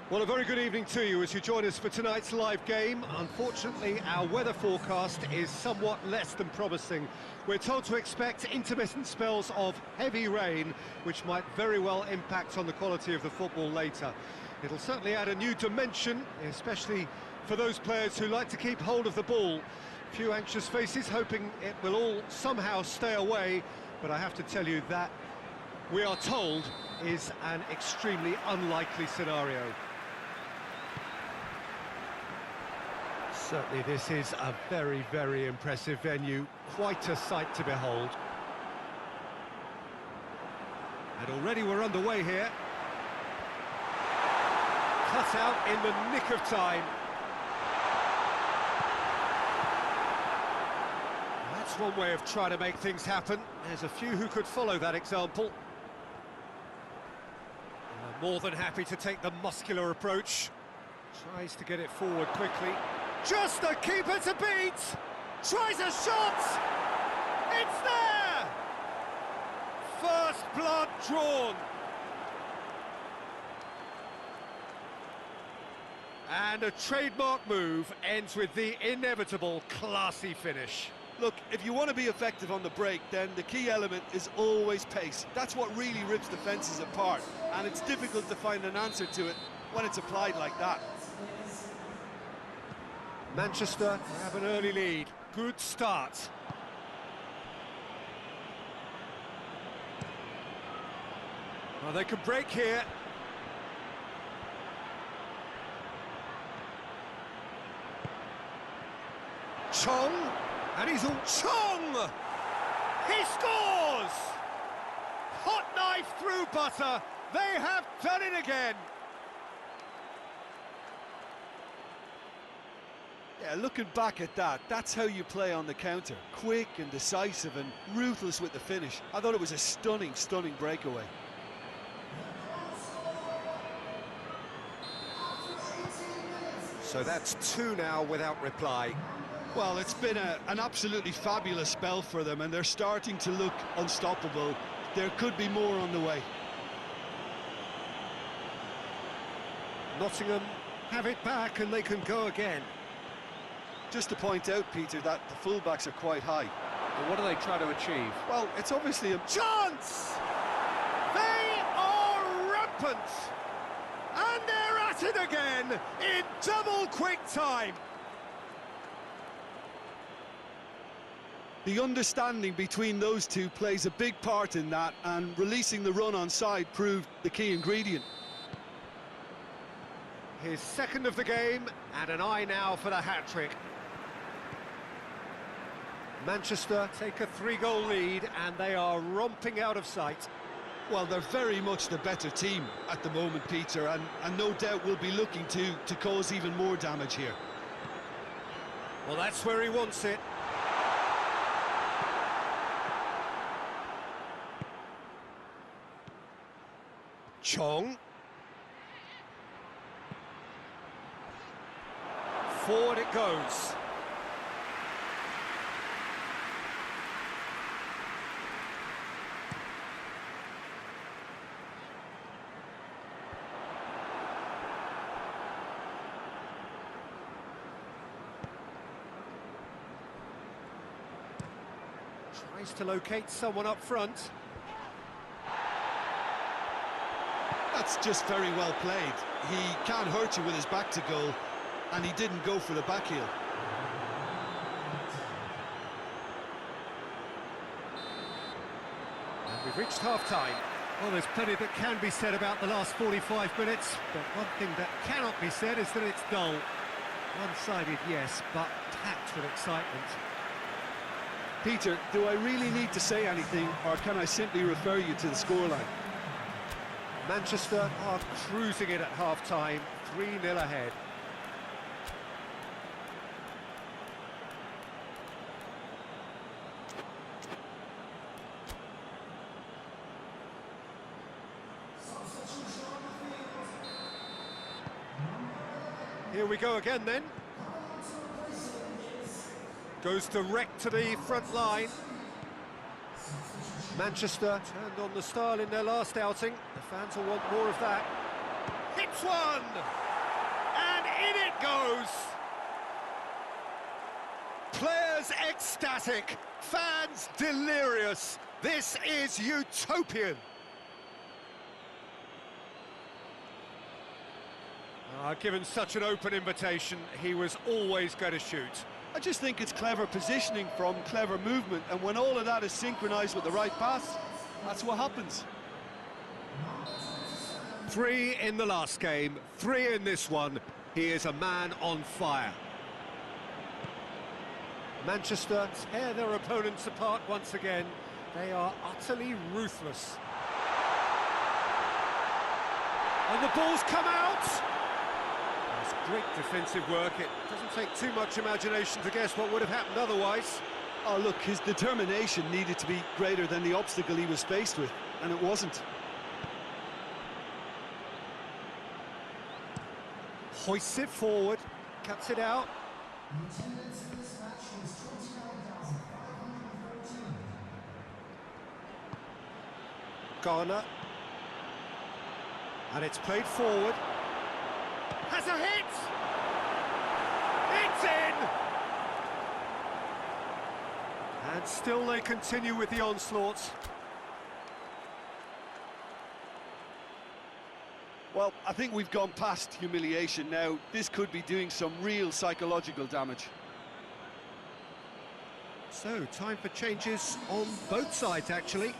Well, a very good evening to you as you join us for tonight's live game. Unfortunately, our weather forecast is somewhat less than promising. We're told to expect intermittent spells of heavy rain, which might very well impact on the quality of the football later. It'll certainly add a new dimension, especially for those players who like to keep hold of the ball. Few anxious faces hoping it will all somehow stay away, but I have to tell you that we are told is an extremely unlikely scenario. Certainly this is a very, very impressive venue, quite a sight to behold. And already we're underway here. Cut out in the nick of time. That's one way of trying to make things happen. There's a few who could follow that example. More than happy to take the muscular approach. Tries to get it forward quickly. Just the keeper to beat! Tries a shot! It's there! First blood drawn. And a trademark move ends with the inevitable classy finish. Look, if you want to be effective on the break, then the key element is always pace. That's what really rips defences apart, and it's difficult to find an answer to it when it's applied like that. Manchester have an early lead. Good start. Well, they can break here. Chong, and he's all Chong! He scores! Hot knife through butter. They have done it again. Yeah, looking back at that, that's how you play on the counter. Quick and decisive and ruthless with the finish. I thought it was a stunning, stunning breakaway. So that's two now without reply. Well, it's been an absolutely fabulous spell for them, and they're starting to look unstoppable. There could be more on the way. Nottingham have it back and they can go again. Just to point out, Peter, that the fullbacks are quite high. And what do they try to achieve? Well, it's obviously a Chance! They are rampant! And they're at it again in double quick time! The understanding between those two plays a big part in that, and releasing the run on side proved the key ingredient. His second of the game, and an eye now for the hat-trick. Manchester take a 3-goal lead, and they are romping out of sight. Well, they're very much the better team at the moment, Peter, and no doubt will be looking to cause even more damage here. Well, that's where he wants it. Chong. Forward it goes. Tries to locate someone up front. That's just very well played. He can't hurt you with his back to goal, and he didn't go for the back heel. And we've reached half-time. Well, there's plenty that can be said about the last 45 minutes, but one thing that cannot be said is that it's dull. One-sided, yes, but packed with excitement. Peter, do I really need to say anything, or can I simply refer you to the scoreline? Manchester are cruising it at half-time, 3-0 ahead. Here we go again then. Goes direct to the front line. Manchester turned on the style in their last outing. The fans will want more of that. hits one! And in it goes! Players ecstatic, fans delirious. This is utopian. Given such an open invitation, he was always going to shoot. I just think it's clever positioning from clever movement, and when all of that is synchronised with the right pass, that's what happens. 3 in the last game, 3 in this one. He is a man on fire. Manchester tear their opponents apart once again. They are utterly ruthless. And the ball's come out! That's great defensive work. It doesn't take too much imagination to guess what would have happened otherwise. Oh, look, his determination needed to be greater than the obstacle he was faced with, and it wasn't. Hoists it forward, cuts it out. Garner. And it's played forward. Has a hit! It's in! And still they continue with the onslaught. Well, I think we've gone past humiliation now. This could be doing some real psychological damage. So, time for changes on both sides, actually.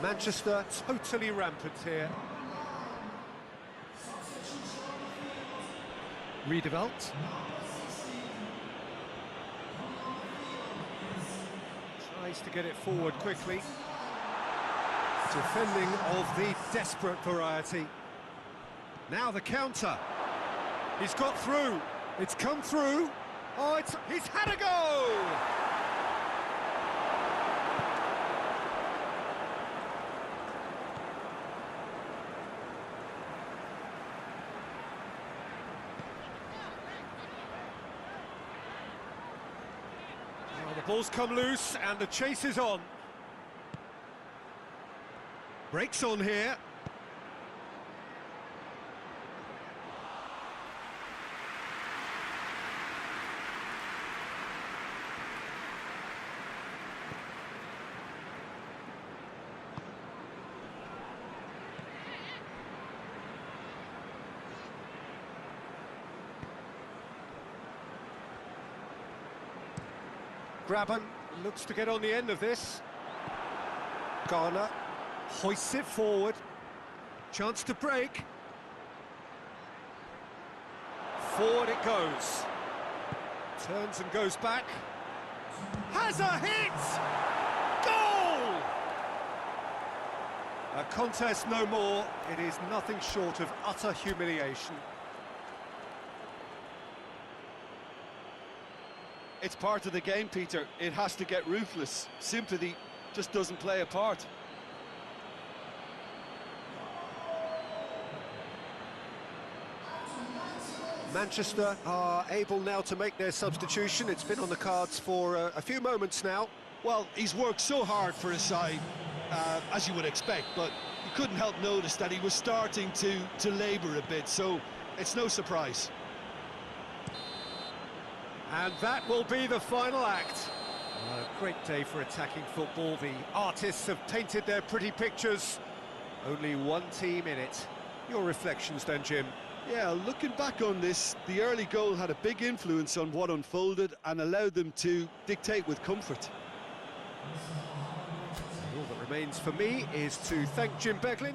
Manchester totally rampant here. Riedewald. Tries to get it forward quickly. Defending of the desperate variety. Now the counter. He's got through. It's come through. Oh, he's had a go! The ball's come loose and the chase is on. Breaks on here. Graben looks to get on the end of this. Garner hoists it forward. Chance to break. Forward it goes. Turns and goes back. Has a hit! Goal! A contest no more. It is nothing short of utter humiliation. It's part of the game, Peter. It has to get ruthless. Sympathy just doesn't play a part. Manchester are able now to make their substitution. It's been on the cards for a few moments now. Well, he's worked so hard for his side, as you would expect, but you couldn't help notice that he was starting to labour a bit, so it's no surprise. And that will be the final act. A great day for attacking football. The artists have painted their pretty pictures. Only one team in it. Your reflections then, Jim? Yeah, looking back on this, the early goal had a big influence on what unfolded and allowed them to dictate with comfort. All that remains for me is to thank Jim Beglin